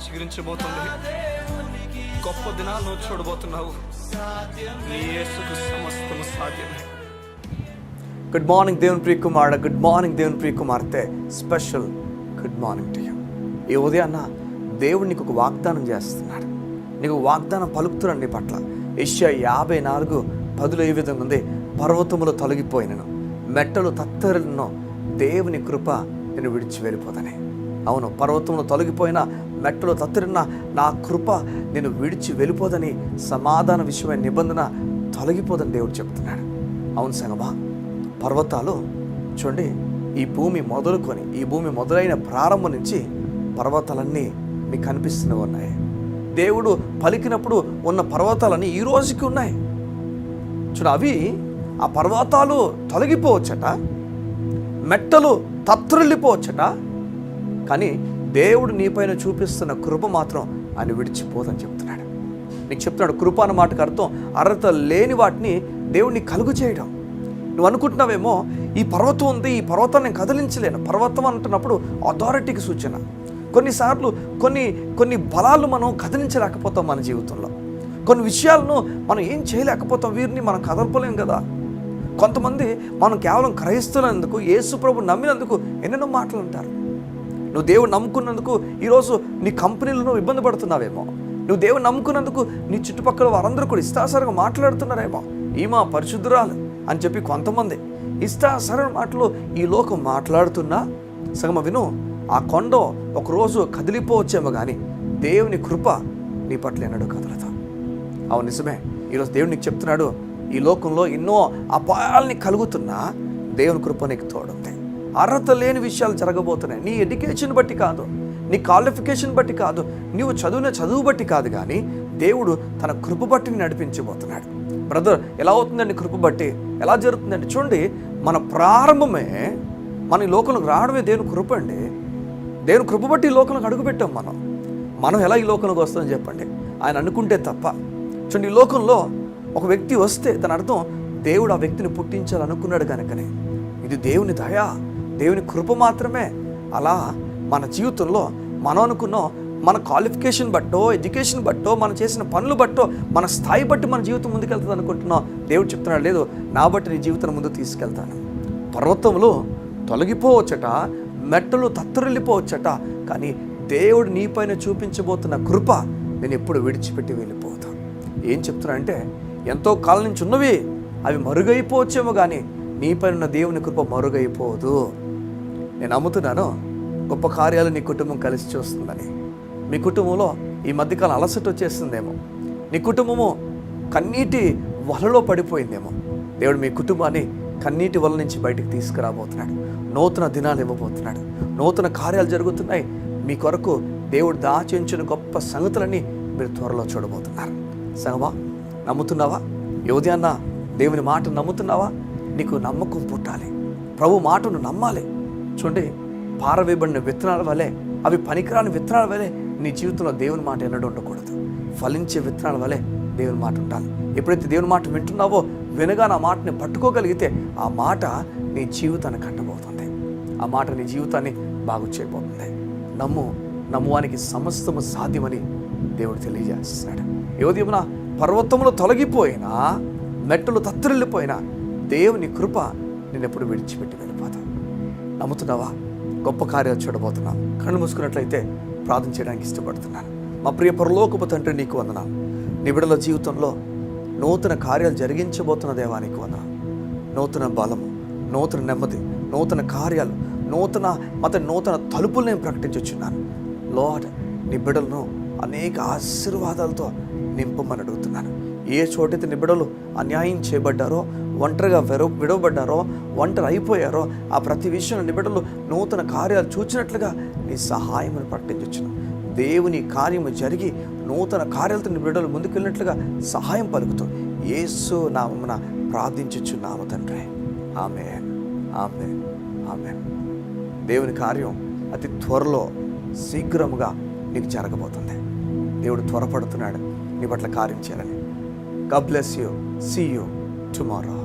చిగురించబోతుంది. గొప్ప దినాలను చూడబోతున్నావు. నీ యేసుకు సమస్తము సాధ్యమే. గుడ్ మార్నింగ్ దేవుని ప్రియ కుమారుడు, గుడ్ మార్నింగ్ దేవుని ప్రియ కుమార్తె. Special good morning to you. ఈ ఉదయాన్న దేవుడు నీకు ఒక వాగ్దానం చేస్తున్నాడు. నీకు వాగ్దానం పలుకుతున్నాడు నీ పట్ల. యెషయా 54:10 ఈ విధంగా ఉంది, పర్వతములు తొలగిపోయినను, మెట్టలు తత్తరినను, దేవుని కృప నేను విడిచి వెళ్ళిపోతానే. అవును, పర్వతములు తొలగిపోయినా, మెట్టలు తత్తరిన, నా కృప నేను విడిచి వెళ్ళిపోదని, సమాధాన విషయమైన నిబంధన తొలగిపోదని దేవుడు చెప్తున్నాడు. అవును సంగమా, పర్వతాలు చూడండి, ఈ భూమి మొదలైన ప్రారంభం నుంచి పర్వతాలన్నీ మీకు కనిపిస్తూనే ఉన్నాయి. దేవుడు పలికినప్పుడు ఉన్న పర్వతాలన్నీ ఈ రోజుకి ఉన్నాయి. చూడ, అవి ఆ పర్వతాలు తొలగిపోవచ్చట, మెట్టలు తత్తరిల్లిపోవచ్చట, కానీ దేవుడు నీపైన చూపిస్తున్న కృప మాత్రం ఆయన విడిచిపోదని చెప్తున్నాడు. నీకు చెప్తున్నాడు, కృప అన్న మాటకు అర్థం అర్హత లేని వాటిని దేవుడిని కలుగు చేయడం. నువ్వు అనుకుంటున్నావేమో, ఈ పర్వతం ఉంది, ఈ పర్వతాన్ని నేను కదిలించలేను. పర్వతం అంటున్నప్పుడు అథారిటీకి సూచన. కొన్నిసార్లు కొన్ని బలాలు మనం కదిలించలేకపోతాం మన జీవితంలో. కొన్ని విషయాలను మనం ఏం చేయలేకపోతాం, వీరిని మనం కదలపలేం కదా. కొంతమంది మనం కేవలం క్రైస్తవులందుకు, యేసు ప్రభు నమ్మినందుకు ఎన్నెన్నో మాటలు అంటారు. నువ్వు దేవుడు నమ్ముకున్నందుకు ఈరోజు నీ కంపెనీలో నువ్వు ఇబ్బంది పడుతున్నావేమో. నువ్వు దేవుడు నమ్ముకున్నందుకు నీ చుట్టుపక్కల వారందరూ కూడా ఇష్టాసారంగా మాట్లాడుతున్నారేమో. ఈమా పరిశుద్ధురాలు అని చెప్పి కొంతమంది ఇష్టాసారమైన మాటలు ఈ లోకం మాట్లాడుతున్నా, సగమ విను, ఆ కొండ ఒకరోజు కదిలిపోవచ్చేమో కానీ దేవుని కృప నీ పట్ల ఎన్నడూ కదలదు. అవును, నిజమే. ఈరోజు దేవుడు నీకు చెప్తున్నాడు, ఈ లోకంలో ఎన్నో అపాయాలని కలుగుతున్నా దేవుని కృప నీకు తోడుంది. అర్హత లేని విషయాలు జరగబోతున్నాయి. నీ ఎడ్యుకేషన్ బట్టి కాదు, నీ క్వాలిఫికేషన్ బట్టి కాదు, నీవు చదివిన చదువు బట్టి కాదు, కానీ దేవుడు తన కృప బట్టి నడిపించబోతున్నాడు. బ్రదర్, ఎలా అవుతుందండి కృప బట్టి? ఎలా జరుగుతుందండి? చూడండి, మన ప్రారంభమే, మన ఈ లోకంలోకి రావడమే దేవుని కృప అండి. దేవుని కృప బట్టి ఈ లోకంలోకి అడుగుపెట్టాం. మనం ఎలా ఈ లోకంలోకి వస్తుందని చెప్పండి? ఆయన అనుకుంటే తప్ప. చూడండి, ఈ లోకంలో ఒక వ్యక్తి వస్తే దాని అర్థం దేవుడు ఆ వ్యక్తిని పుట్టించాలనుకున్నాడు కనుకనే. ఇది దేవుని దయ, దేవుని కృప మాత్రమే. అలా మన జీవితంలో మనం అనుకున్నాం, మన క్వాలిఫికేషన్ బట్టో, ఎడ్యుకేషన్ బట్టో, మనం చేసిన పనులు బట్టో, మన స్థాయి బట్టి మన జీవితం ముందుకెళ్తుంది అనుకుంటున్నాం. దేవుడు చెప్తున్నాడు, లేదు, నా బట్టి నీ జీవితం ముందు తీసుకెళ్తాను. పర్వతములు తొలగిపోవచ్చట, మెట్టలు తత్తరిల్లిపోవచ్చట, కానీ దేవుడు నీపైన చూపించబోతున్న కృప నేను ఎప్పుడు విడిచిపెట్టి వెళ్ళిపోతాను. ఏం చెప్తున్నా అంటే, ఎంతో కాలం నుంచి ఉన్నవి అవి మరుగైపోవచ్చేమో, కానీ నీపైన ఉన్న దేవుని కృప మరుగైపోదు. నేను నమ్ముతున్నాను, గొప్ప కార్యాలు నీ కుటుంబం కలిసి చూస్తుందని. మీ కుటుంబంలో ఈ మధ్యకాలం అలసట వచ్చేస్తుందేమో, నీ కుటుంబము కన్నీటి వలలో పడిపోయిందేమో. దేవుడు మీ కుటుంబాన్ని కన్నీటి వల నుంచి బయటికి తీసుకురాబోతున్నాడు. నూతన దినాలు ఇవ్వబోతున్నాడు. నూతన కార్యాలు జరుగుతున్నాయి. మీ కొరకు దేవుడు దాచించిన గొప్ప సంగతులన్నీ మీరు త్వరలో చూడబోతున్నారు. సంగమా, నమ్ముతున్నావా? ఈ ఉదయాన్న దేవుని మాట నమ్ముతున్నావా? నీకు నమ్మకం పుట్టాలి. ప్రభు మాటను నమ్మాలి. చూడండి, పారవేయబడిన విత్తనాల వలె, అవి పనికిరాని విత్తనాల వలె నీ జీవితంలో దేవుని మాట ఎన్నడూ ఉండకూడదు. ఫలించే విత్తనాల వలె దేవుని మాట ఉండాలి. ఎప్పుడైతే దేవుని మాట వింటున్నావో, వినగా నా మాటని పట్టుకోగలిగితే ఆ మాట నీ జీవితాన్ని కట్టబోతుంది. ఆ మాట నీ జీవితాన్ని బాగు చేయబోతుంది. నమ్మువానికి సమస్తము సాధ్యమని దేవుడు తెలియజేస్తున్నాడు. యోదేమున పర్వతములు తొలగిపోయినా, మెట్టలు తత్తరిల్లిపోయినా దేవుని కృప నేను ఎప్పుడు విడిచిపెట్టి వెళ్ళిపోతాను. నమ్ముతున్నావా? గొప్ప కార్యాలు చూడబోతున్నాను. కళ్ళు మూసుకున్నట్లయితే ప్రార్థన చేయడానికి ఇష్టపడుతున్నాను. మా ప్రియ పరలోకపు తండ్రి, నీకు వందనాలు. నీ బిడ్డల జీవితంలో నూతన కార్యాలు జరిగించబోతున్న దేవానికి వందనాలు. నూతన బలము, నూతన నెమ్మది, నూతన కార్యాలు, నూతన తలుపులు నేను ప్రకటించుచున్నాను. లార్డ్, నీ బిడ్డలను అనేక ఆశీర్వాదాలతో నింపమని అడుగుతున్నాను. ఏ చోటైతే నీ బిడ్డలు అన్యాయం చేయబడ్డారో, ఒంటరిగా విడవబడ్డారో, ఒంటరి అయిపోయారో, ఆ ప్రతి విషయంలో నీ బిడ్డలు నూతన కార్యాలు చూచినట్లుగా నీ సహాయమును ప్రకటించుచున్నాను. దేవుని కార్యము జరిగి నూతన కార్యాలతో నీ బిడ్డలు ముందుకు వెళ్ళినట్లుగా సహాయం పలుకుతూ యేసు నామమున ప్రార్థించుచున్నాము తండ్రి. ఆమేన్, ఆమేన్, ఆమేన్. దేవుని కార్యం అతి త్వరలో, శీఘ్రముగా నీకు జరగబోతుంది. దేవుడు త్వరపడుతున్నాడు నీ పట్ల కార్యం చేయాలని. God bless you. See you tomorrow.